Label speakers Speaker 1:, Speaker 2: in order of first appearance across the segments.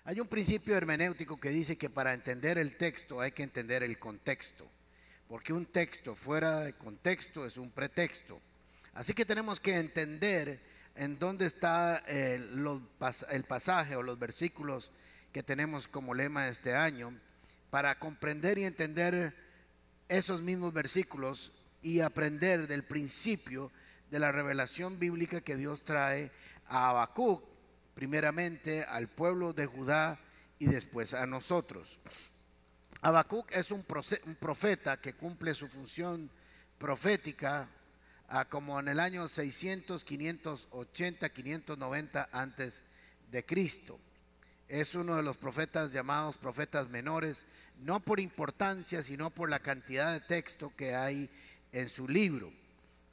Speaker 1: Hay un principio hermenéutico que dice que para entender el texto hay que entender el contexto, porque un texto fuera de contexto es un pretexto. Así que tenemos que entender en dónde está el pasaje o los versículos que tenemos como lema este año, para comprender y entender esos mismos versículos y aprender del principio de la revelación bíblica que Dios trae a Habacuc, primeramente al pueblo de Judá y después a nosotros. Habacuc es un profeta que cumple su función profética como en el año 600, 580, 590 antes de Cristo. Es uno de los profetas llamados profetas menores, no por importancia, sino por la cantidad de texto que hay en su libro.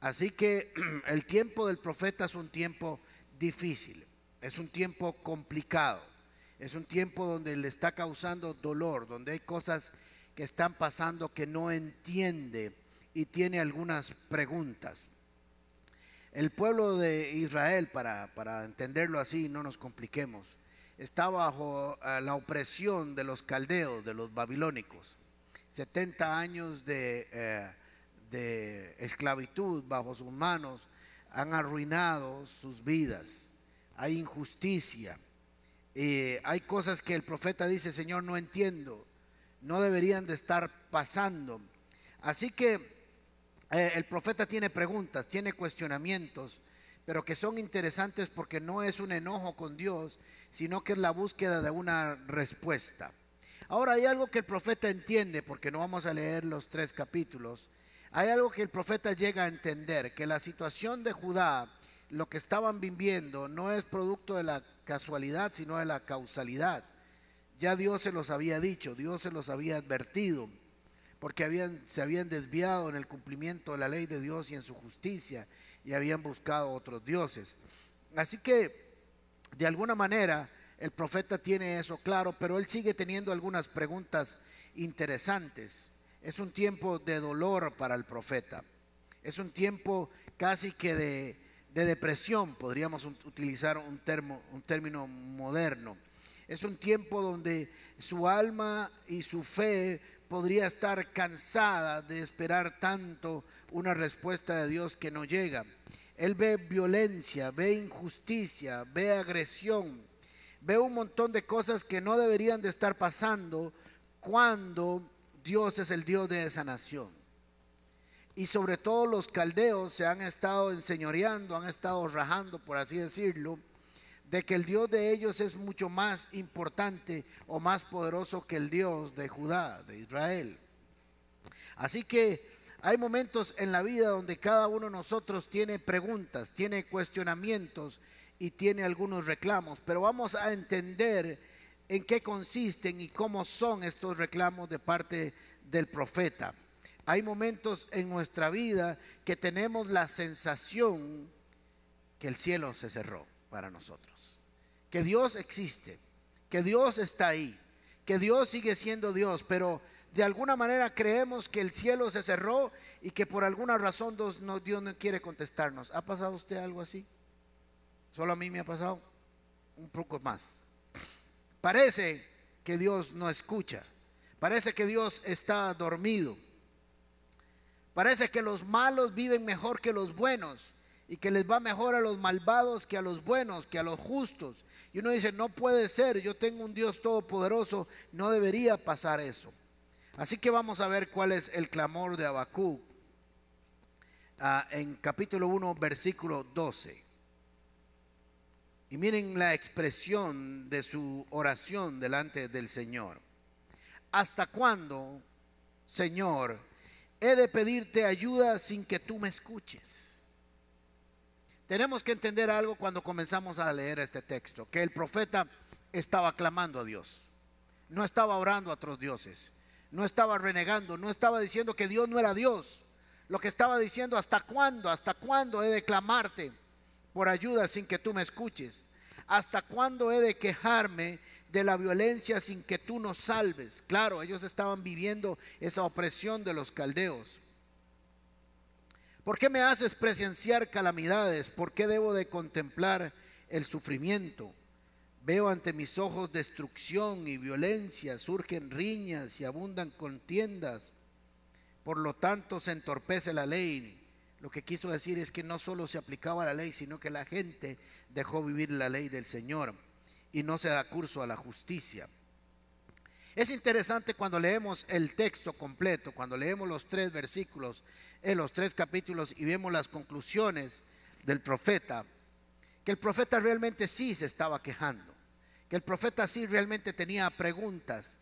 Speaker 1: Así que el tiempo del profeta es un tiempo difícil, es un tiempo complicado, es un tiempo donde le está causando dolor, donde hay cosas que están pasando que no entiende y tiene algunas preguntas. El pueblo de Israel, para entenderlo así, no nos compliquemos, está bajo la opresión de los caldeos, de los babilónicos. 70 años de esclavitud bajo sus manos han arruinado sus vidas. Hay injusticia, hay cosas que el profeta dice: Señor, no entiendo, no deberían de estar pasando. Así que el profeta tiene preguntas, tiene cuestionamientos, pero que son interesantes porque no es un enojo con Dios, sino que es la búsqueda de una respuesta. Ahora, hay algo que el profeta entiende, porque no vamos a leer los 3 capítulos. Hay algo que el profeta llega a entender, que la situación de Judá, lo que estaban viviendo, no es producto de la casualidad, sino de la causalidad. Ya Dios se los había dicho, Dios se los había advertido, porque se habían desviado en el cumplimiento de la ley de Dios y en su justicia, y habían buscado otros dioses. Así que, de alguna manera, el profeta tiene eso claro, pero él sigue teniendo algunas preguntas interesantes. Es un tiempo de dolor para el profeta, es un tiempo casi que de depresión, podríamos utilizar un término moderno. Es un tiempo donde su alma y su fe podría estar cansada de esperar tanto una respuesta de Dios que no llega. Él ve violencia, ve injusticia, ve agresión, ve un montón de cosas que no deberían de estar pasando cuando Dios es el Dios de esa nación. Y sobre todo los caldeos se han estado enseñoreando, han estado rajando, por así decirlo, de que el Dios de ellos es mucho más importante o más poderoso que el Dios de Judá, de Israel. Así que hay momentos en la vida donde cada uno de nosotros tiene preguntas, tiene cuestionamientos y tiene algunos reclamos, pero vamos a entender en qué consisten y cómo son estos reclamos de parte del profeta. Hay momentos en nuestra vida que tenemos la sensación que el cielo se cerró para nosotros, que Dios existe, que Dios está ahí, que Dios sigue siendo Dios, pero de alguna manera creemos que el cielo se cerró y que por alguna razón Dios no quiere contestarnos. ¿Ha pasado a usted algo así? Solo a mí me ha pasado, un poco más. Parece que Dios no escucha, parece que Dios está dormido, parece que los malos viven mejor que los buenos y que les va mejor a los malvados que a los buenos, que a los justos. Y uno dice: no puede ser, yo tengo un Dios todopoderoso, no debería pasar eso. Así que vamos a ver cuál es el clamor de Habacuc en capítulo 1, versículo 12. Y miren la expresión de su oración delante del Señor. ¿Hasta cuándo, Señor, he de pedirte ayuda sin que tú me escuches? Tenemos que entender algo cuando comenzamos a leer este texto, que el profeta estaba clamando a Dios, no estaba orando a otros dioses, no estaba renegando, no estaba diciendo que Dios no era Dios. Lo que estaba diciendo: ¿hasta cuándo he de clamarte por ayuda sin que tú me escuches? ¿Hasta cuándo he de quejarme de la violencia sin que tú nos salves? Claro, ellos estaban viviendo esa opresión de los caldeos. ¿Por qué me haces presenciar calamidades? ¿Por qué debo de contemplar el sufrimiento? Veo ante mis ojos destrucción y violencia, surgen riñas y abundan contiendas. Por lo tanto se entorpece la ley. Lo que quiso decir es que no solo se aplicaba la ley, sino que la gente dejó vivir la ley del Señor y no se da curso a la justicia. Es interesante cuando leemos el texto completo, cuando leemos los 3 versículos en los 3 capítulos y vemos las conclusiones del profeta, que el profeta realmente sí se estaba quejando, que el profeta sí realmente tenía preguntas,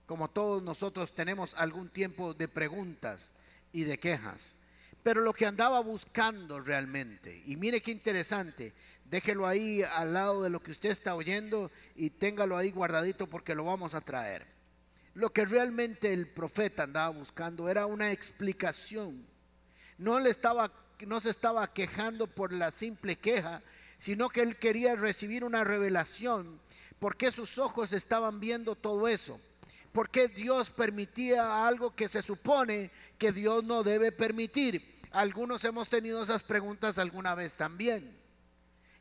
Speaker 1: como todos nosotros tenemos algún tiempo de preguntas y de quejas. Pero lo que andaba buscando realmente, y mire qué interesante, déjelo ahí al lado de lo que usted está oyendo y téngalo ahí guardadito porque lo vamos a traer. Lo que realmente el profeta andaba buscando era una explicación. No se estaba quejando por la simple queja, sino que él quería recibir una revelación. ¿Por qué sus ojos estaban viendo todo eso? ¿Por qué Dios permitía algo que se supone que Dios no debe permitir? Algunos hemos tenido esas preguntas alguna vez también.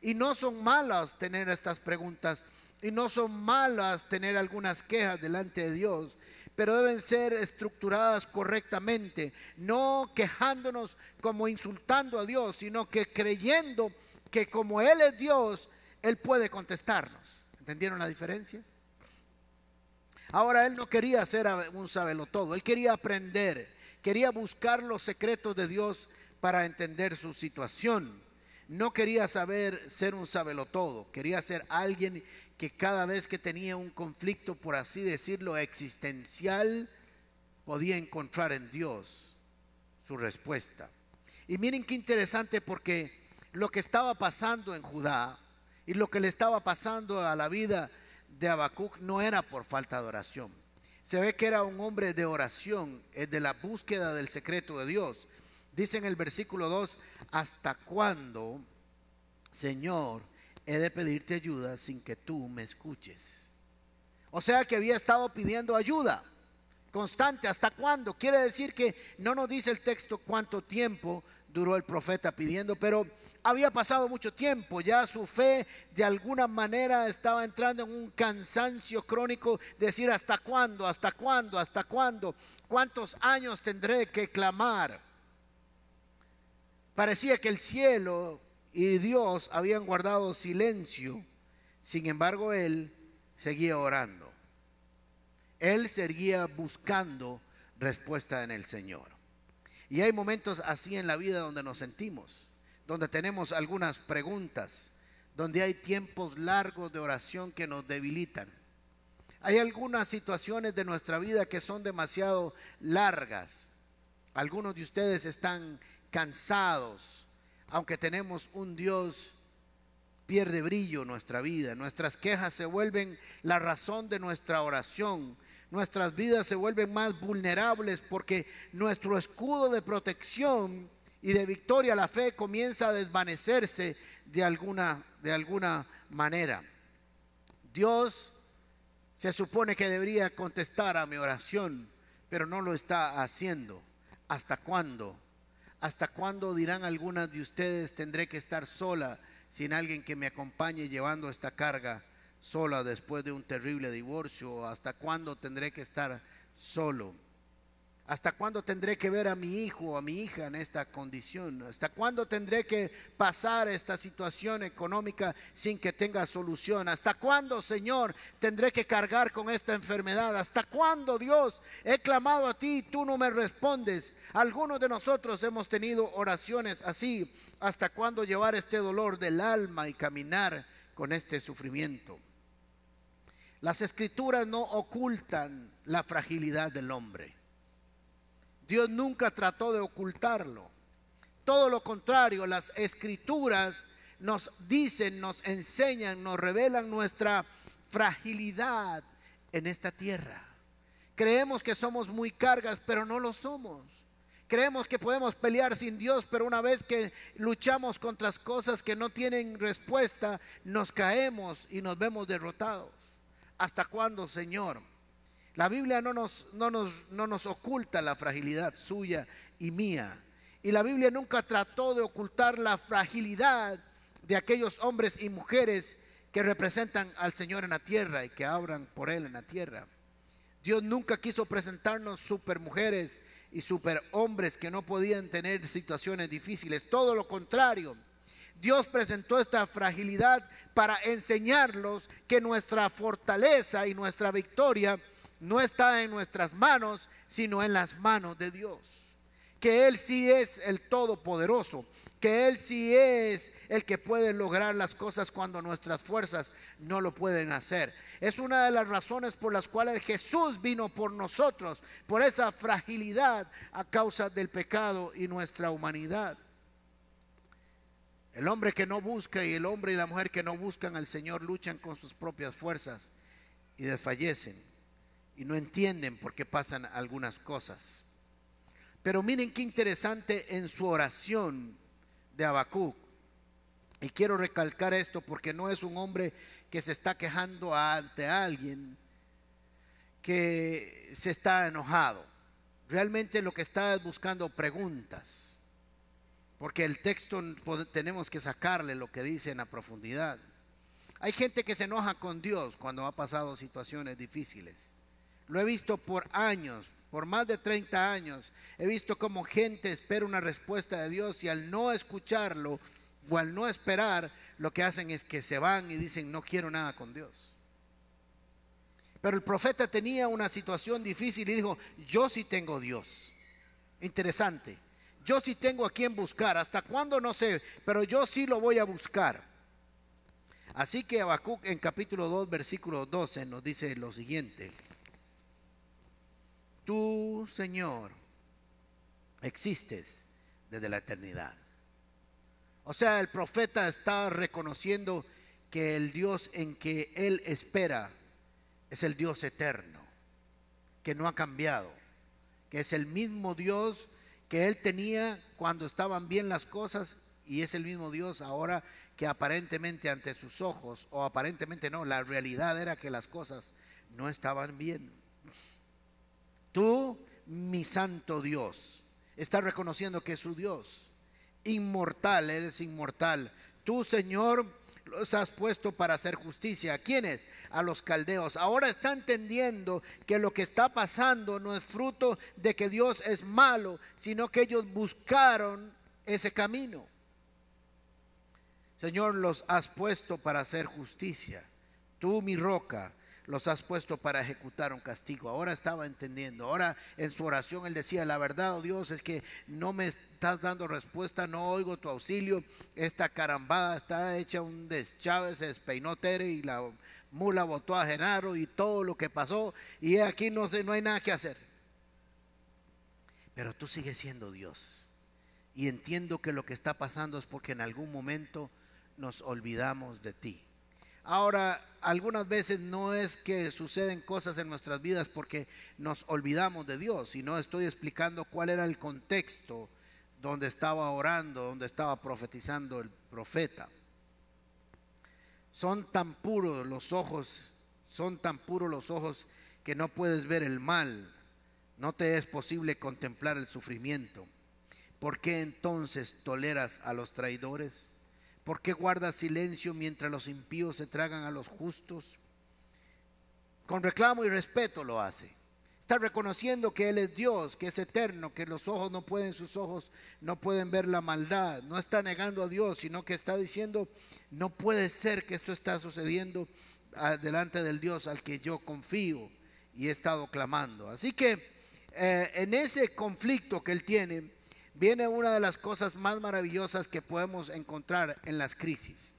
Speaker 1: Y no son malas tener estas preguntas, y no son malas tener algunas quejas delante de Dios, pero deben ser estructuradas correctamente, no quejándonos como insultando a Dios, sino que creyendo que como Él es Dios, Él puede contestarnos. ¿Entendieron la diferencia? Ahora él no quería ser un sabelotodo, él quería aprender, quería buscar los secretos de Dios para entender su situación. No quería ser un sabelotodo, quería ser alguien que cada vez que tenía un conflicto, por así decirlo, existencial, podía encontrar en Dios su respuesta. Y miren qué interesante, porque lo que estaba pasando en Judá y lo que le estaba pasando a la vida de Habacuc no era por falta de oración. Se ve que era un hombre de oración, de la búsqueda del secreto de Dios. Dice en el versículo 2: ¿hasta cuándo, Señor, he de pedirte ayuda sin que tú me escuches? O sea que había estado pidiendo ayuda constante. ¿Hasta cuándo? Quiere decir que no nos dice el texto cuánto tiempo duró el profeta pidiendo, pero había pasado mucho tiempo. Ya su fe de alguna manera estaba entrando en un cansancio crónico, decir: ¿hasta cuándo? ¿Hasta cuándo? ¿Hasta cuándo? ¿Cuántos años tendré que clamar? Parecía que el cielo y Dios habían guardado silencio. Sin embargo, él seguía orando. Él seguía buscando respuesta en el Señor. Y hay momentos así en la vida donde nos sentimos, donde tenemos algunas preguntas, donde hay tiempos largos de oración que nos debilitan. Hay algunas situaciones de nuestra vida que son demasiado largas. Algunos de ustedes están cansados, aunque tenemos un Dios, pierde brillo nuestra vida. Nuestras quejas se vuelven la razón de nuestra oración. Nuestras vidas se vuelven más vulnerables porque nuestro escudo de protección y de victoria, la fe, comienza a desvanecerse de alguna manera. Dios se supone que debería contestar a mi oración, pero no lo está haciendo. ¿Hasta cuándo? ¿Hasta cuándo, dirán algunas de ustedes, tendré que estar sola sin alguien que me acompañe llevando esta carga sola después de un terrible divorcio? ¿Hasta cuándo tendré que estar solo? ¿Hasta cuándo tendré que ver a mi hijo o a mi hija en esta condición? ¿Hasta cuándo tendré que pasar esta situación económica sin que tenga solución? ¿Hasta cuándo, Señor, tendré que cargar con esta enfermedad? ¿Hasta cuándo, Dios, he clamado a ti y tú no me respondes? Algunos de nosotros hemos tenido oraciones así. ¿Hasta cuándo llevar este dolor del alma y caminar con este sufrimiento? Las escrituras no ocultan la fragilidad del hombre. Dios nunca trató de ocultarlo. Todo lo contrario, las escrituras nos dicen, nos enseñan, nos revelan nuestra fragilidad en esta tierra. Creemos que somos muy cargas, pero no lo somos. Creemos que podemos pelear sin Dios, pero una vez que luchamos contra las cosas que no tienen respuesta, nos caemos y nos vemos derrotados. ¿Hasta cuándo, Señor? La Biblia no nos oculta la fragilidad suya y mía. Y la Biblia nunca trató de ocultar la fragilidad de aquellos hombres y mujeres que representan al Señor en la tierra y que obran por Él en la tierra. Dios nunca quiso presentarnos supermujeres y superhombres que no podían tener situaciones difíciles. Todo lo contrario. Dios presentó esta fragilidad para enseñarlos que nuestra fortaleza y nuestra victoria no está en nuestras manos, sino en las manos de Dios. Que Él sí es el Todopoderoso, que Él sí es el que puede lograr las cosas cuando nuestras fuerzas no lo pueden hacer. Es una de las razones por las cuales Jesús vino por nosotros, por esa fragilidad a causa del pecado y nuestra humanidad. El hombre que no busca y el hombre y la mujer que no buscan al Señor luchan con sus propias fuerzas y desfallecen y no entienden por qué pasan algunas cosas. Pero miren qué interesante en su oración de Habacuc, y quiero recalcar esto porque no es un hombre que se está quejando ante alguien que se está enojado. Realmente lo que está es buscando preguntas, porque el texto tenemos que sacarle lo que dice en la profundidad. Hay gente que se enoja con Dios cuando ha pasado situaciones difíciles. Lo he visto por años, por más de 30 años. He visto cómo gente espera una respuesta de Dios y al no escucharlo o al no esperar, lo que hacen es que se van y dicen no quiero nada con Dios. Pero el profeta tenía una situación difícil y dijo, yo sí tengo Dios. Interesante. Yo sí tengo a quien buscar. ¿Hasta cuándo? No sé, pero yo sí lo voy a buscar. Así que Habacuc en capítulo 2, versículo 12 nos dice lo siguiente. Tú, Señor, existes desde la eternidad. O sea, el profeta está reconociendo que el Dios en que él espera es el Dios eterno, que no ha cambiado, que es el mismo Dios que él tenía cuando estaban bien las cosas y es el mismo Dios ahora que aparentemente ante sus ojos, o aparentemente no, la realidad era que las cosas no estaban bien. Tú, mi santo Dios, está reconociendo que es su Dios. Inmortal, eres inmortal. Tú, Señor, los has puesto para hacer justicia. ¿A quiénes? A los caldeos. Ahora está entendiendo que lo que está pasando no es fruto de que Dios es malo, sino que ellos buscaron ese camino. Señor, los has puesto para hacer justicia. Tú, mi roca, los has puesto para ejecutar un castigo. Ahora estaba entendiendo. Ahora en su oración él decía, la verdad, oh Dios, es que no me estás dando respuesta, no oigo tu auxilio. Esta carambada está hecha un deschave, se despeinó Tere y la mula botó a Genaro y todo lo que pasó, y aquí no hay nada que hacer. Pero tú sigues siendo Dios, y entiendo que lo que está pasando es porque en algún momento nos olvidamos de ti. Ahora, algunas veces no es que suceden cosas en nuestras vidas porque nos olvidamos de Dios, sino estoy explicando cuál era el contexto donde estaba orando, donde estaba profetizando el profeta. Son tan puros los ojos que no puedes ver el mal, no te es posible contemplar el sufrimiento. ¿Por qué entonces toleras a los traidores? ¿Por qué guardas silencio mientras los impíos se tragan a los justos? Con reclamo y respeto lo hace. Está reconociendo que Él es Dios, que es eterno, que sus ojos no pueden ver la maldad. No está negando a Dios, sino que está diciendo, no puede ser que esto está sucediendo delante del Dios al que yo confío y he estado clamando. Así que en ese conflicto que Él tiene, viene una de las cosas más maravillosas que podemos encontrar en las crisis.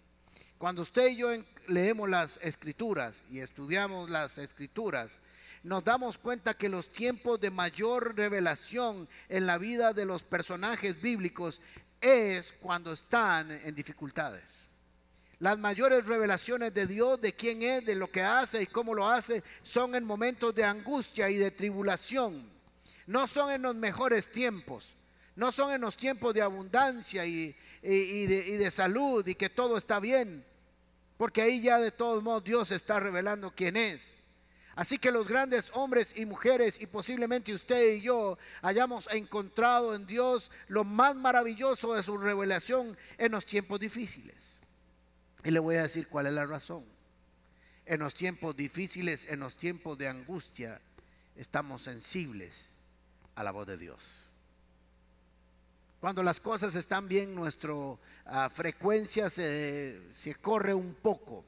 Speaker 1: Cuando usted y yo leemos las escrituras y estudiamos las escrituras, nos damos cuenta que los tiempos de mayor revelación en la vida de los personajes bíblicos es cuando están en dificultades. Las mayores revelaciones de Dios, de quién es, de lo que hace y cómo lo hace, son en momentos de angustia y de tribulación. No son en los mejores tiempos. No son en los tiempos de abundancia y de salud y que todo está bien, porque ahí ya de todos modos Dios está revelando quién es. Así que los grandes hombres y mujeres, y posiblemente usted y yo, hayamos encontrado en Dios lo más maravilloso de su revelación en los tiempos difíciles. Y le voy a decir cuál es la razón. En los tiempos difíciles, en los tiempos de angustia, estamos sensibles a la voz de Dios. Cuando las cosas están bien, nuestra frecuencia se corre un poco.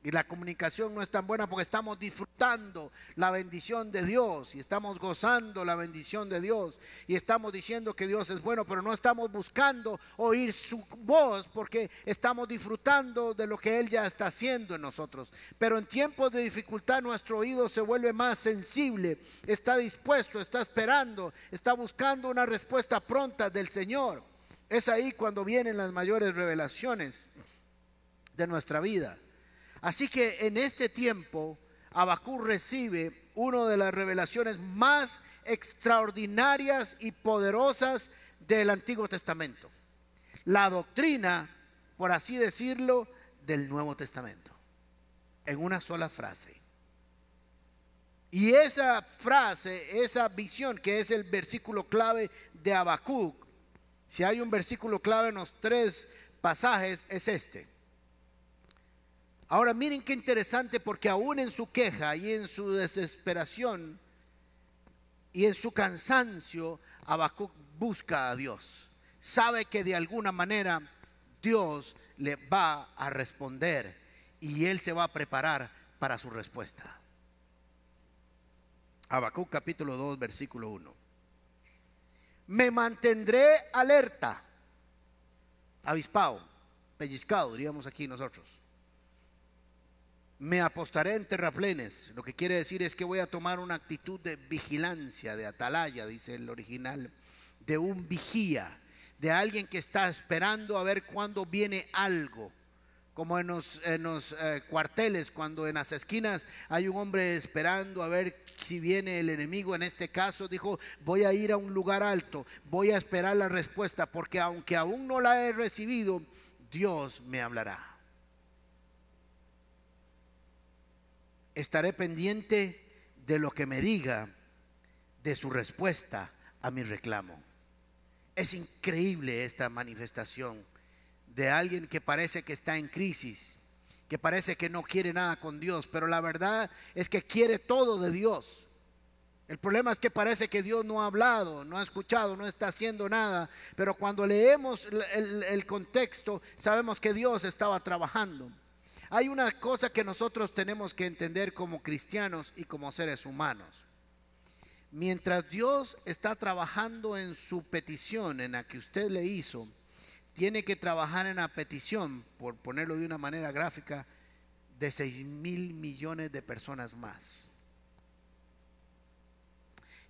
Speaker 1: Y la comunicación no es tan buena porque estamos disfrutando la bendición de Dios y estamos gozando la bendición de Dios y estamos diciendo que Dios es bueno, pero no estamos buscando oír su voz porque estamos disfrutando de lo que Él ya está haciendo en nosotros. Pero en tiempos de dificultad nuestro oído se vuelve más sensible, está dispuesto, está esperando, está buscando una respuesta pronta del Señor. Es ahí cuando vienen las mayores revelaciones de nuestra vida. Así que en este tiempo Habacuc recibe una de las revelaciones más extraordinarias y poderosas del Antiguo Testamento. La doctrina, por así decirlo, del Nuevo Testamento. En una sola frase. Y esa frase, esa visión que es el versículo clave de Habacuc, si hay un versículo clave en los 3 pasajes, es este. Ahora miren qué interesante, porque aún en su queja y en su desesperación y en su cansancio, Habacuc busca a Dios. Sabe que de alguna manera Dios le va a responder y él se va a preparar para su respuesta. Habacuc capítulo 2 versículo 1. Me mantendré alerta, avispado, pellizcado, diríamos aquí nosotros. Me apostaré en terraplenes. Lo que quiere decir es que voy a tomar una actitud de vigilancia, de atalaya, dice el original, de un vigía, de alguien que está esperando a ver cuándo viene algo. Como en los cuarteles, cuando en las esquinas hay un hombre esperando a ver si viene el enemigo. En este caso dijo: voy a ir a un lugar alto, voy a esperar la respuesta, porque aunque aún no la he recibido, Dios me hablará. Estaré pendiente de lo que me diga, de su respuesta a mi reclamo. Es increíble esta manifestación de alguien que parece que está en crisis, que parece que no quiere nada con Dios, pero la verdad es que quiere todo de Dios. El problema es que parece que Dios no ha hablado, no ha escuchado, no está haciendo nada, pero cuando leemos el contexto sabemos que Dios estaba trabajando. Hay una cosa que nosotros tenemos que entender como cristianos y como seres humanos. Mientras Dios está trabajando en su petición, en la que usted le hizo, tiene que trabajar en la petición, por ponerlo de una manera gráfica, de 6,000 millones de personas más.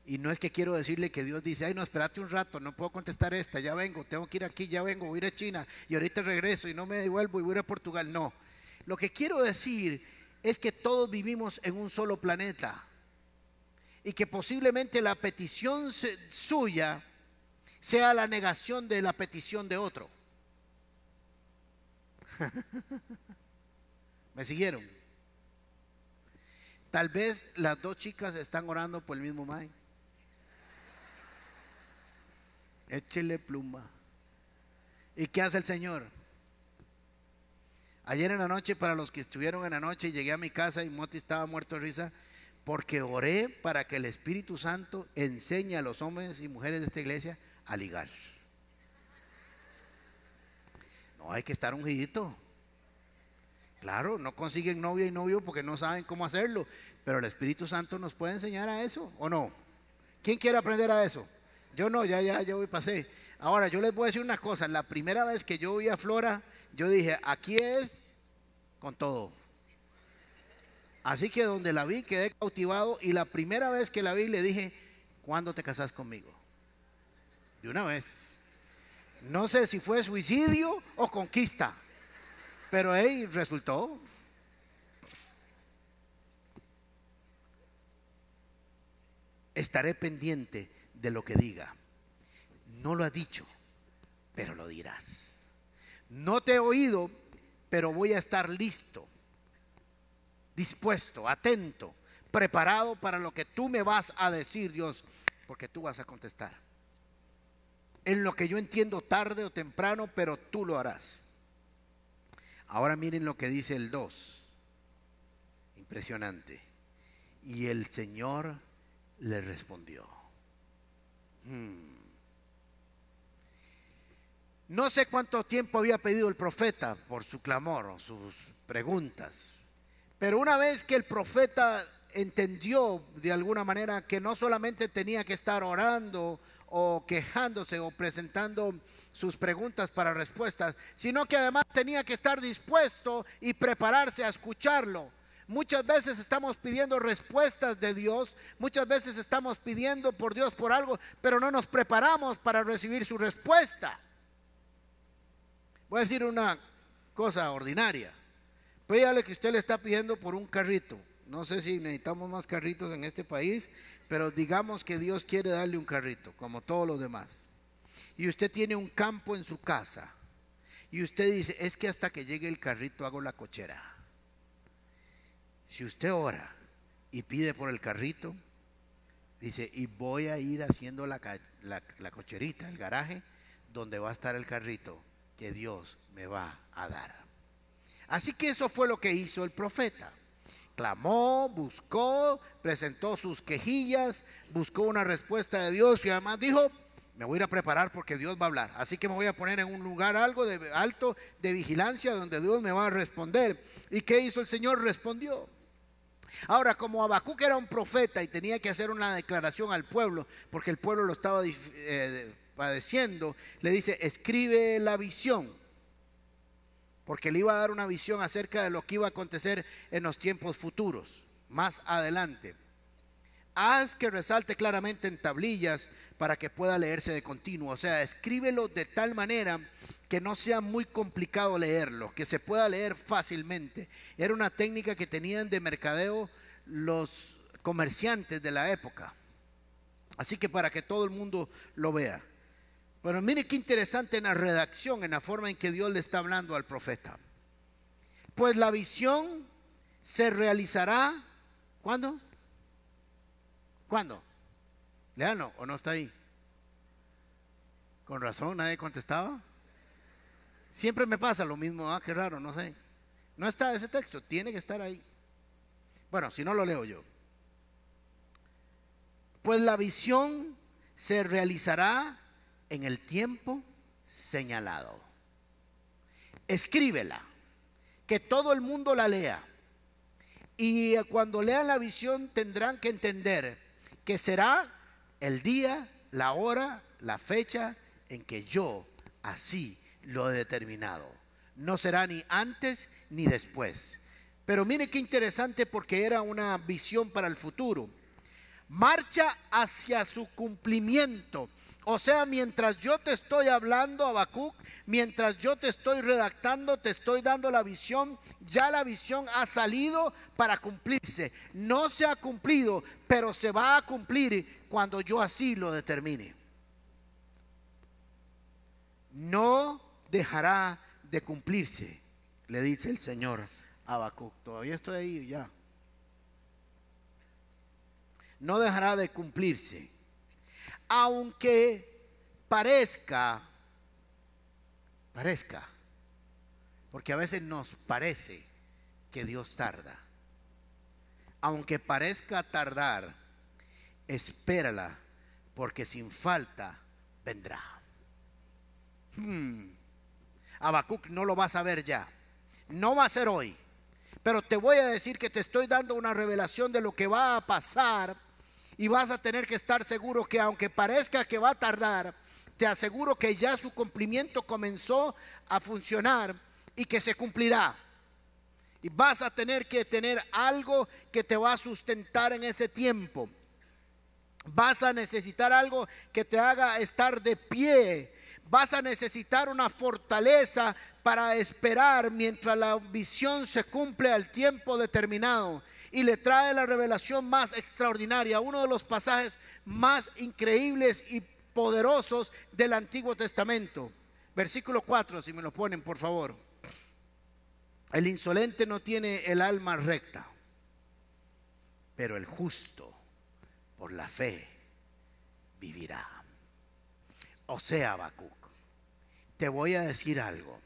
Speaker 1: Y no es que quiero decirle que Dios dice: ay, no, espérate un rato, no puedo contestar esta, ya vengo, tengo que ir aquí, ya vengo, voy a ir a China y ahorita regreso y no me devuelvo y voy a ir a Portugal. No. Lo que quiero decir es que todos vivimos en un solo planeta y que posiblemente la petición suya sea la negación de la petición de otro. ¿Me siguieron? Tal vez las 2 chicas están orando por el mismo mae. Échele pluma. ¿Y qué hace el Señor? Ayer en la noche, para los que estuvieron en la noche, llegué a mi casa y Moti estaba muerto de risa porque oré para que el Espíritu Santo enseñe a los hombres y mujeres de esta iglesia a ligar. No, hay que estar ungidito. Claro, no consiguen novia y novio porque no saben cómo hacerlo, pero el Espíritu Santo nos puede enseñar a eso, ¿o no? ¿Quién quiere aprender a eso? Yo no, ya pasé. Ahora, yo les voy a decir una cosa. La primera vez que yo vi a Flora, yo dije: aquí es con todo. Así que donde la vi quedé cautivado, y la primera vez que la vi le dije: ¿cuándo te casas conmigo? De una vez. No sé si fue suicidio o conquista, pero ahí resultó. Estaré pendiente de lo que diga. No lo ha dicho, pero lo dirás. No te he oído, pero voy a estar listo, dispuesto, atento, preparado para lo que tú me vas a decir, Dios, porque tú vas a contestar. En lo que yo entiendo, tarde o temprano, pero tú lo harás. Ahora miren lo que dice el 2. Impresionante. Y el Señor le respondió. No sé cuánto tiempo había pedido el profeta por su clamor o sus preguntas, pero una vez que el profeta entendió de alguna manera que no solamente tenía que estar orando o quejándose o presentando sus preguntas para respuestas, sino que además tenía que estar dispuesto y prepararse a escucharlo. Muchas veces estamos pidiendo respuestas de Dios, muchas veces estamos pidiendo por Dios por algo, pero no nos preparamos para recibir su respuesta. Voy a decir una cosa ordinaria. Dígale que usted le está pidiendo por un carrito. No sé si necesitamos más carritos en este país, pero digamos que Dios quiere darle un carrito, como todos los demás. Y usted tiene un campo en su casa. Y usted dice, es que hasta que llegue el carrito hago la cochera. Si usted ora y pide por el carrito, dice, y voy a ir haciendo la cocherita, el garaje, donde va a estar el carrito que Dios me va a dar. Así que eso fue lo que hizo el profeta. Clamó, buscó, presentó sus quejillas, buscó una respuesta de Dios y además dijo, me voy a ir a preparar porque Dios va a hablar. Así que me voy a poner en un lugar algo de alto de vigilancia donde Dios me va a responder. ¿Y qué hizo el Señor? Respondió. Ahora, como Habacuc era un profeta y tenía que hacer una declaración al pueblo, porque el pueblo lo estaba padeciendo, le dice, escribe la visión, porque le iba a dar una visión acerca de lo que iba a acontecer en los tiempos futuros, más adelante. Haz que resalte claramente en tablillas para que pueda leerse de continuo. O sea, escríbelo de tal manera que no sea muy complicado leerlo, que se pueda leer fácilmente. Era una técnica que tenían de mercadeo los comerciantes de la época. Así que para que todo el mundo lo vea. Pero mire qué interesante en la redacción, en la forma en que Dios le está hablando al profeta. Pues la visión se realizará, ¿cuándo? ¿Cuándo? Léanlo, ¿o no está ahí? Con razón, nadie contestaba. Siempre me pasa lo mismo, qué raro, no sé. No está ese texto, tiene que estar ahí. Bueno, si no lo leo yo. Pues la visión se realizará en el tiempo señalado. Escríbela, que todo el mundo la lea. Y cuando lean la visión tendrán que entender que será el día, la hora, la fecha en que yo así lo he determinado. No será ni antes ni después. Pero mire qué interesante, porque era una visión para el futuro. Marcha hacia su cumplimiento. O sea, mientras yo te estoy hablando, Habacuc, mientras yo te estoy redactando, te estoy dando la visión, ya la visión ha salido para cumplirse. No se ha cumplido, pero se va a cumplir cuando yo así lo determine. No dejará de cumplirse, le dice el Señor a Habacuc. Todavía estoy ahí ya. No dejará de cumplirse. Aunque parezca, porque a veces nos parece que Dios tarda. Aunque parezca tardar, espérala, porque sin falta vendrá. Habacuc, no lo vas a ver ya, no va a ser hoy, pero te voy a decir que te estoy dando una revelación de lo que va a pasar. Y vas a tener que estar seguro que aunque parezca que va a tardar, te aseguro que ya su cumplimiento comenzó a funcionar y que se cumplirá. Y vas a tener que tener algo que te va a sustentar en ese tiempo. Vas a necesitar algo que te haga estar de pie. Vas a necesitar una fortaleza para esperar mientras la visión se cumple al tiempo determinado. Y le trae la revelación más extraordinaria, uno de los pasajes más increíbles y poderosos del Antiguo Testamento. Versículo 4, si me lo ponen por favor. El insolente no tiene el alma recta, pero el justo por la fe vivirá. O sea, Habacuc, te voy a decir algo.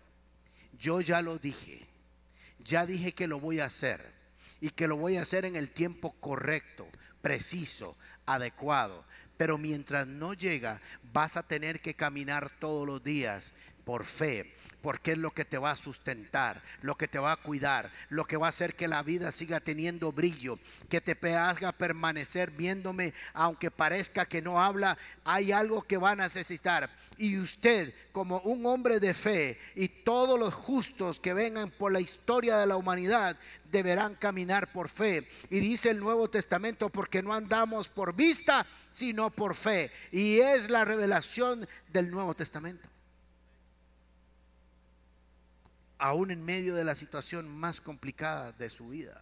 Speaker 1: Yo ya lo dije, Ya dije que lo voy a hacer y que lo voy a hacer en el tiempo correcto, preciso, adecuado. Pero mientras no llega, vas a tener que caminar todos los días por fe, porque es lo que te va a sustentar, lo que te va a cuidar, lo que va a hacer que la vida siga teniendo brillo, que te haga permanecer viéndome, aunque parezca que no habla. Hay algo que va a necesitar, y usted, como un hombre de fe, y todos los justos que vengan por la historia de la humanidad, deberán caminar por fe. Y dice el Nuevo Testamento, porque no andamos por vista, sino por fe. Y es la revelación del Nuevo Testamento. Aún en medio de la situación más complicada de su vida,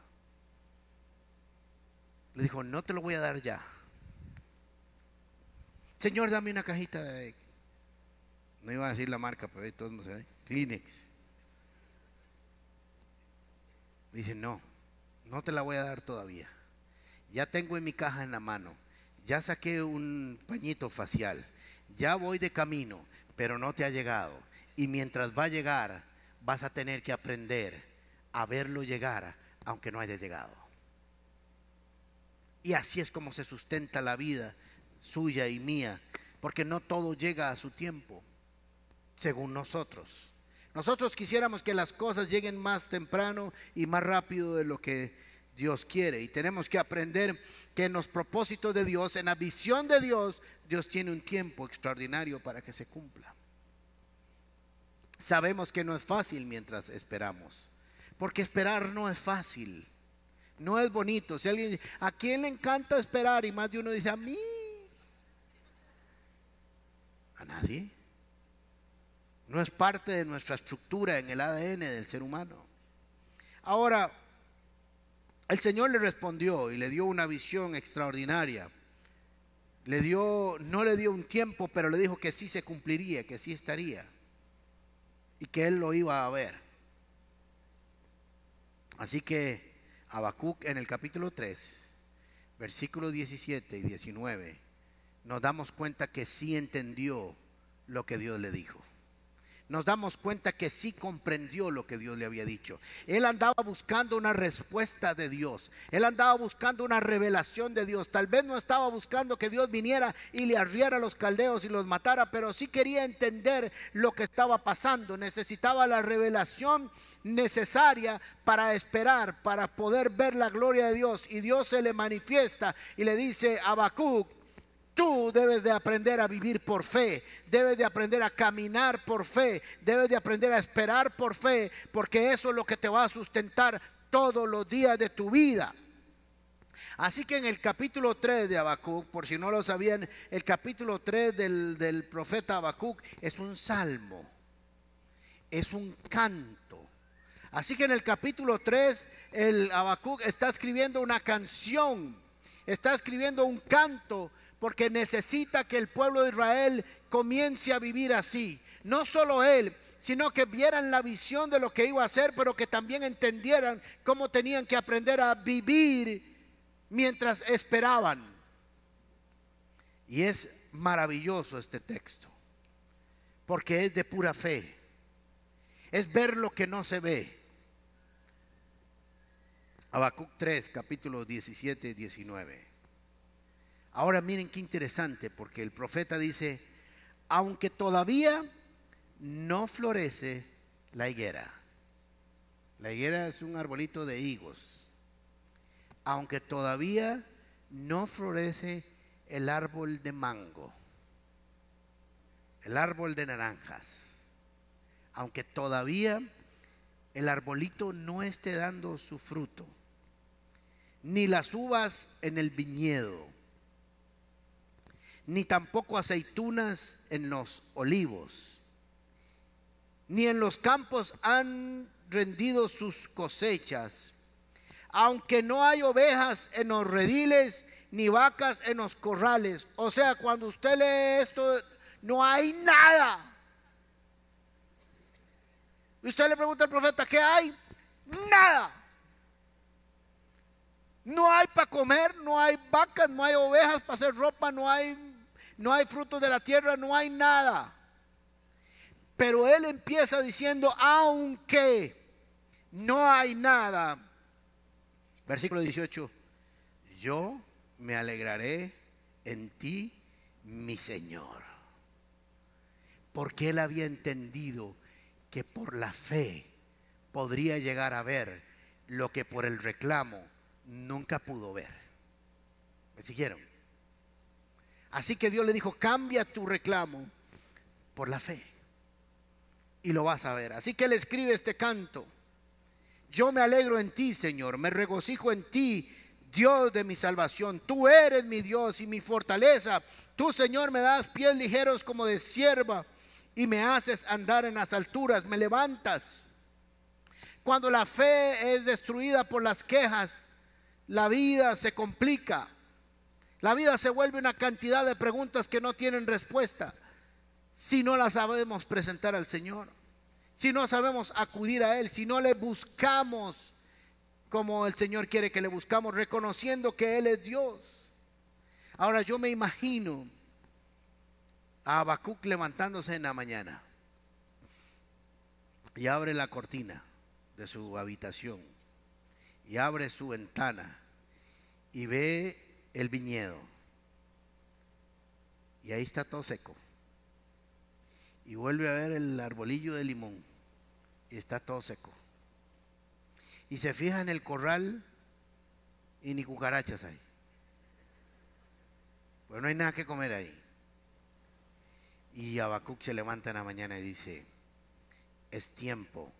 Speaker 1: le dijo: no te lo voy a dar ya. Señor, dame una cajita de, no iba a decir la marca, pero todos no se ve, Kleenex. Dice: no te la voy a dar todavía. Ya tengo en mi caja en la mano, ya saqué un pañito facial, ya voy de camino, pero no te ha llegado. Y mientras va a llegar, vas a tener que aprender a verlo llegar, aunque no haya llegado. Y así es como se sustenta la vida suya y mía, porque no todo llega a su tiempo, según nosotros. Nosotros quisiéramos que las cosas lleguen más temprano y más rápido de lo que Dios quiere. Y tenemos que aprender que en los propósitos de Dios, en la visión de Dios, Dios tiene un tiempo extraordinario para que se cumpla. Sabemos que no es fácil mientras esperamos, porque esperar no es fácil, no es bonito. Si alguien dice: ¿a quién le encanta esperar? Y más de uno dice: a mí. A nadie. No es parte de nuestra estructura en el ADN del ser humano. Ahora, el Señor le respondió y le dio una visión extraordinaria. No le dio un tiempo, pero le dijo que sí se cumpliría, que sí estaría, y que él lo iba a ver. Así que Habacuc, en el capítulo 3, versículos 17 y 19, nos damos cuenta que sí entendió lo que Dios le dijo. Nos damos cuenta que sí comprendió lo que Dios le había dicho. Él andaba buscando una respuesta de Dios. Él andaba buscando una revelación de Dios. Tal vez no estaba buscando que Dios viniera y le arriara a los caldeos y los matara, pero sí quería entender lo que estaba pasando. Necesitaba la revelación necesaria para esperar, para poder ver la gloria de Dios. Y Dios se le manifiesta y le dice: Habacuc, tú debes de aprender a vivir por fe, debes de aprender a caminar por fe, debes de aprender a esperar por fe, porque eso es lo que te va a sustentar todos los días de tu vida. Así que en el capítulo 3 de Habacuc, por si no lo sabían, el capítulo 3 del profeta Habacuc es un salmo, es un canto. Así que en el capítulo 3 el Habacuc está escribiendo una canción, está escribiendo un canto, porque necesita que el pueblo de Israel comience a vivir así. No solo él, sino que vieran la visión de lo que iba a hacer, pero que también entendieran cómo tenían que aprender a vivir mientras esperaban. Y es maravilloso este texto, porque es de pura fe. Es ver lo que no se ve. Habacuc 3, capítulos 17 y 19. Ahora miren qué interesante, porque el profeta dice: aunque todavía no florece la higuera. La higuera es un arbolito de higos. Aunque todavía no florece el árbol de mango, el árbol de naranjas, aunque todavía el arbolito no esté dando su fruto, ni las uvas en el viñedo, ni tampoco aceitunas en los olivos, ni en los campos han rendido sus cosechas, aunque no hay ovejas en los rediles, ni vacas en los corrales. O sea, cuando usted lee esto, no hay nada. Usted le pregunta al profeta: ¿qué hay? Nada. No hay para comer, no hay vacas, no hay ovejas para hacer ropa, no hay frutos de la tierra, no hay nada. Pero él empieza diciendo: aunque no hay nada. Versículo 18, yo me alegraré en ti, mi Señor. Porque él había entendido que por la fe podría llegar a ver lo que por el reclamo nunca pudo ver. ¿Me siguieron? Así que Dios le dijo, cambia tu reclamo por la fe y lo vas a ver. Así que él escribe este canto: yo me alegro en ti, Señor, me regocijo en ti, Dios de mi salvación. Tú eres mi Dios y mi fortaleza. Tú, Señor, me das pies ligeros como de cierva y me haces andar en las alturas, me levantas. Cuando la fe es destruida por las quejas, la vida se complica. La vida se vuelve una cantidad de preguntas que no tienen respuesta si no las sabemos presentar al Señor, si no sabemos acudir a Él, si no le buscamos como el Señor quiere que le buscamos, reconociendo que Él es Dios. Ahora yo me imagino a Habacuc levantándose en la mañana y abre la cortina de su habitación y abre su ventana y ve el viñedo y ahí está todo seco, y vuelve a ver el arbolillo de limón y está todo seco, y se fija en el corral y ni cucarachas hay, pues no hay nada que comer ahí. Y Habacuc se levanta en la mañana y dice: es tiempo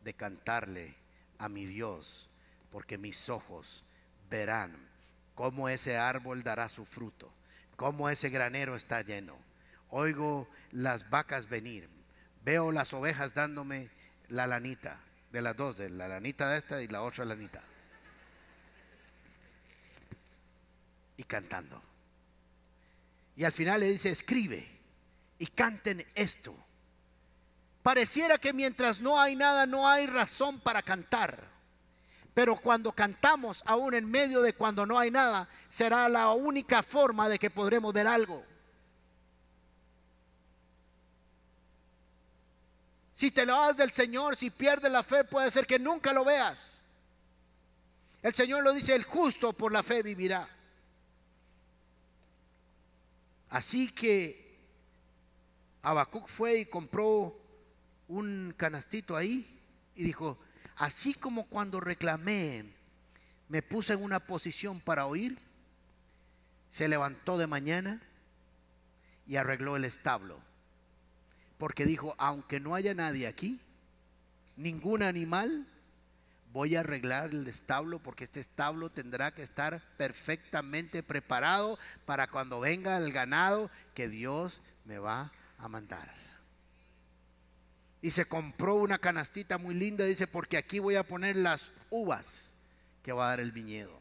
Speaker 1: de cantarle a mi Dios, porque mis ojos verán cómo ese árbol dará su fruto, cómo ese granero está lleno. Oigo las vacas venir, veo las ovejas dándome la lanita, de las dos, de la lanita de esta y la otra lanita, y cantando. Y al final le dice: escribe y canten esto. Pareciera que mientras no hay nada, no hay razón para cantar. Pero cuando cantamos, aún en medio de cuando no hay nada, será la única forma de que podremos ver algo. Si te lo das del Señor, si pierdes la fe, puede ser que nunca lo veas. El Señor lo dice: el justo por la fe vivirá. Así que Habacuc fue y compró un canastito ahí y dijo: así como cuando reclamé me puse en una posición para oír, se levantó de mañana y arregló el establo, porque dijo: aunque no haya nadie aquí, ningún animal, voy a arreglar el establo, porque este establo tendrá que estar perfectamente preparado para cuando venga el ganado que Dios me va a mandar. Y se compró una canastita muy linda, dice: porque aquí voy a poner las uvas que va a dar el viñedo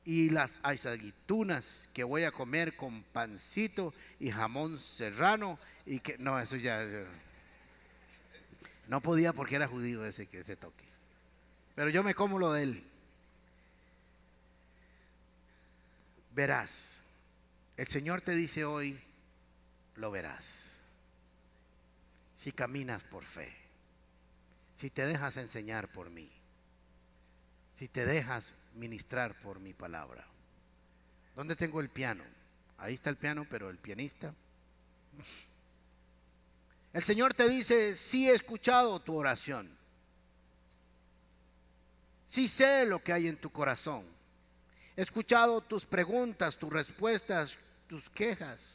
Speaker 1: y las aceitunas que voy a comer con pancito y jamón serrano. Y que no, eso ya no podía porque era judío ese toque, pero yo me como lo de él. Verás, el Señor te dice hoy: lo verás si caminas por fe, si te dejas enseñar por mí, si te dejas ministrar por mi palabra. ¿Dónde tengo el piano? Ahí está el piano, pero el pianista. El Señor te dice: sí he escuchado tu oración, sí sé lo que hay en tu corazón, he escuchado tus preguntas, tus respuestas, tus quejas.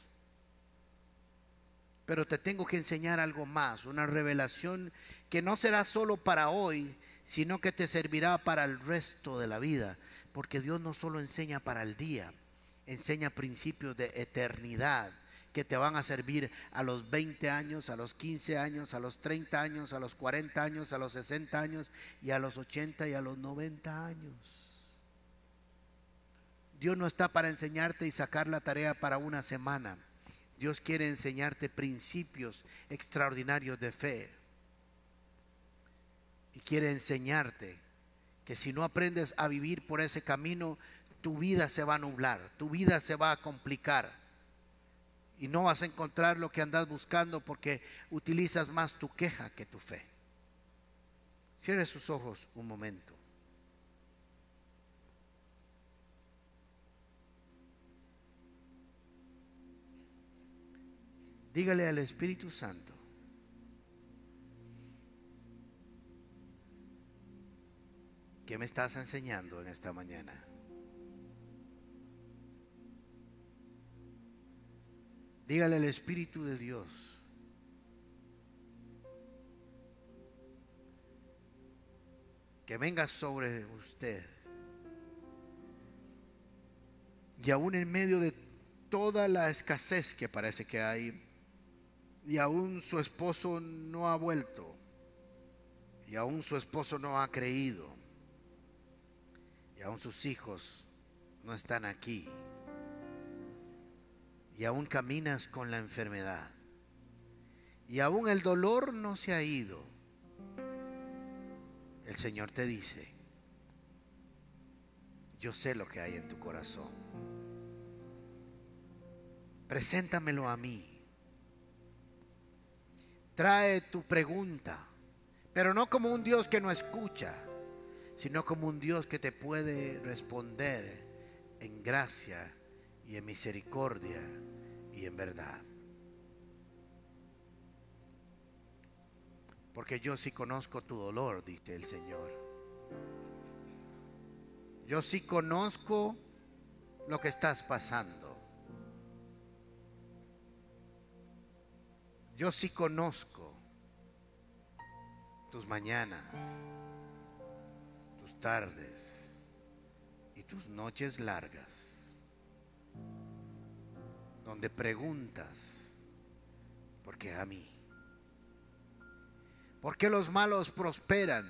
Speaker 1: Pero te tengo que enseñar algo más, una revelación que no será solo para hoy, sino que te servirá para el resto de la vida. Porque Dios no solo enseña para el día, enseña principios de eternidad que te van a servir a los 20 años, a los 15 años, a los 30 años, a los 40 años, a los 60 años y a los 80 y a los 90 años. Dios no está para enseñarte y sacar la tarea para una semana. Dios quiere enseñarte principios extraordinarios de fe. Y quiere enseñarte que si no aprendes a vivir por ese camino, tu vida se va a nublar, tu vida se va a complicar. Y no vas a encontrar lo que andas buscando porque utilizas más tu queja que tu fe. Cierre sus ojos un momento. Dígale al Espíritu Santo: ¿qué me estás enseñando en esta mañana? Dígale al Espíritu de Dios: que venga sobre usted, y aún en medio de toda la escasez que parece que hay, y aún su esposo no ha vuelto, y aún su esposo no ha creído, y aún sus hijos no están aquí, y aún caminas con la enfermedad, y aún el dolor no se ha ido, el Señor te dice: yo sé lo que hay en tu corazón, preséntamelo a mí. Trae tu pregunta, pero no como un Dios que no escucha, sino como un Dios que te puede responder en gracia y en misericordia y en verdad. Porque yo sí conozco tu dolor, dice el Señor. Yo sí conozco lo que estás pasando. Yo sí conozco tus mañanas, tus tardes y tus noches largas, donde preguntas: ¿por qué a mí? ¿Por qué los malos prosperan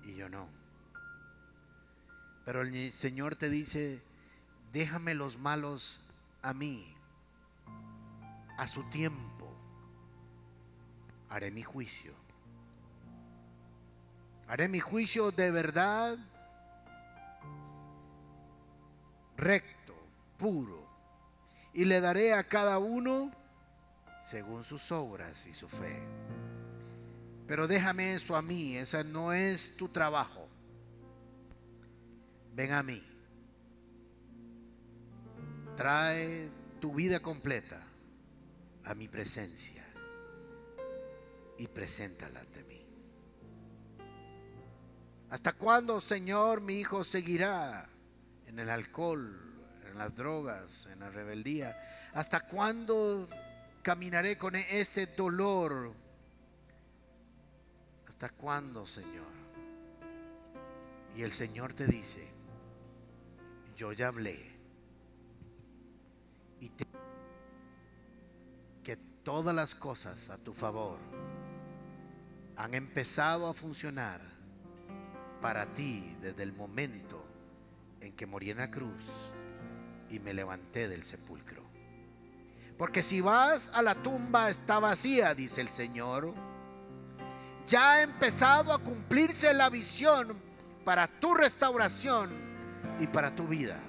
Speaker 1: y yo no? Pero el Señor te dice: déjame los malos a mí, a su tiempo haré mi juicio. Haré mi juicio de verdad, recto, puro, y le daré a cada uno según sus obras y su fe. Pero déjame eso a mí, ese no es tu trabajo. Ven a mí. Trae tu vida completa a mi presencia y preséntala ante mí. ¿Hasta cuándo, Señor, mi hijo seguirá en el alcohol, en las drogas, en la rebeldía? ¿Hasta cuándo caminaré con este dolor? ¿Hasta cuándo, Señor? Y el Señor te dice: yo ya hablé y que todas las cosas a tu favor han empezado a funcionar para ti desde el momento en que morí en la cruz y me levanté del sepulcro. Porque si vas a la tumba está vacía, dice el Señor. Ya ha empezado a cumplirse la visión para tu restauración y para tu vida.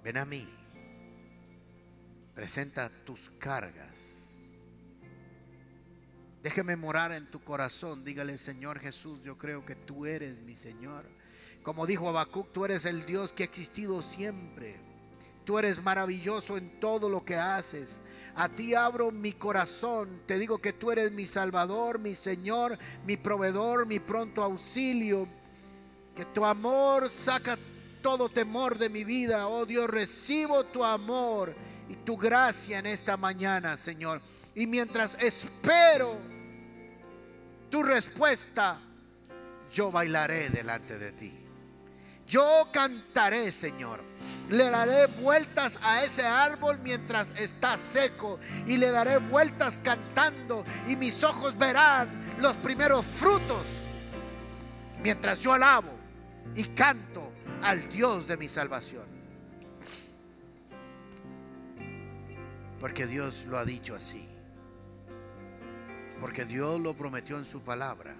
Speaker 1: Ven a mí, presenta tus cargas. Déjeme morar en tu corazón. Dígale: Señor Jesús, yo creo que tú eres mi Señor. Como dijo Habacuc, tú eres el Dios que ha existido siempre. Tú eres maravilloso en todo lo que haces. A ti abro mi corazón. Te digo que tú eres mi Salvador, mi Señor, mi proveedor, mi pronto auxilio. Que tu amor saca todo temor de mi vida. Oh Dios, recibo tu amor y tu gracia en esta mañana, Señor. Y mientras espero tu respuesta, yo bailaré delante de ti. Yo cantaré, Señor. Le daré vueltas a ese árbol mientras está seco, y le daré vueltas cantando, y mis ojos verán los primeros frutos mientras yo alabo y canto al Dios de mi salvación. Porque Dios lo ha dicho así. Porque Dios lo prometió en su palabra.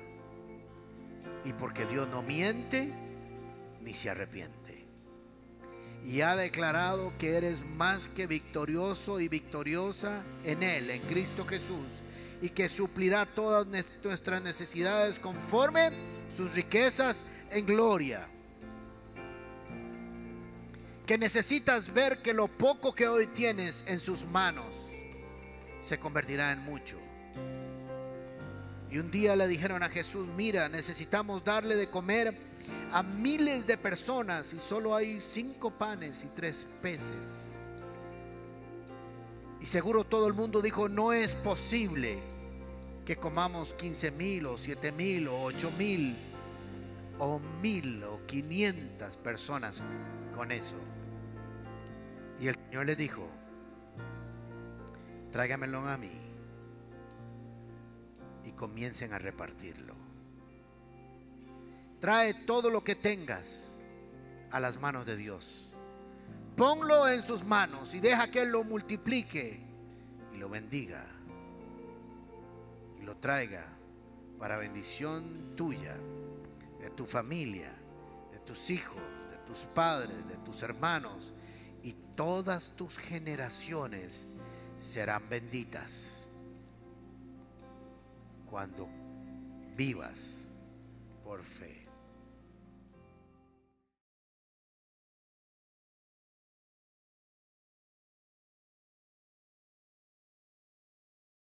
Speaker 1: Y porque Dios no miente ni se arrepiente. Y ha declarado que eres más que victorioso y victoriosa en Él, en Cristo Jesús. y que suplirá todas nuestras necesidades conforme sus riquezas en gloria. Que necesitas ver que lo poco que hoy tienes en sus manos se convertirá en mucho. Y un día le dijeron a Jesús: mira, necesitamos darle de comer a miles de personas y solo hay 5 panes y 3 peces. Y seguro todo el mundo dijo: no es posible que comamos 15,000 o 7,000 o 8,000 o 1,000 o 500 personas con eso. Y el Señor les dijo: tráigamelo a mí y comiencen a repartirlo. Trae todo lo que tengas a las manos de Dios. Ponlo en sus manos y deja que Él lo multiplique y lo bendiga y lo traiga para bendición tuya, de tu familia, de tus hijos, de tus padres, de tus hermanos, y todas tus generaciones serán benditas cuando vivas por fe.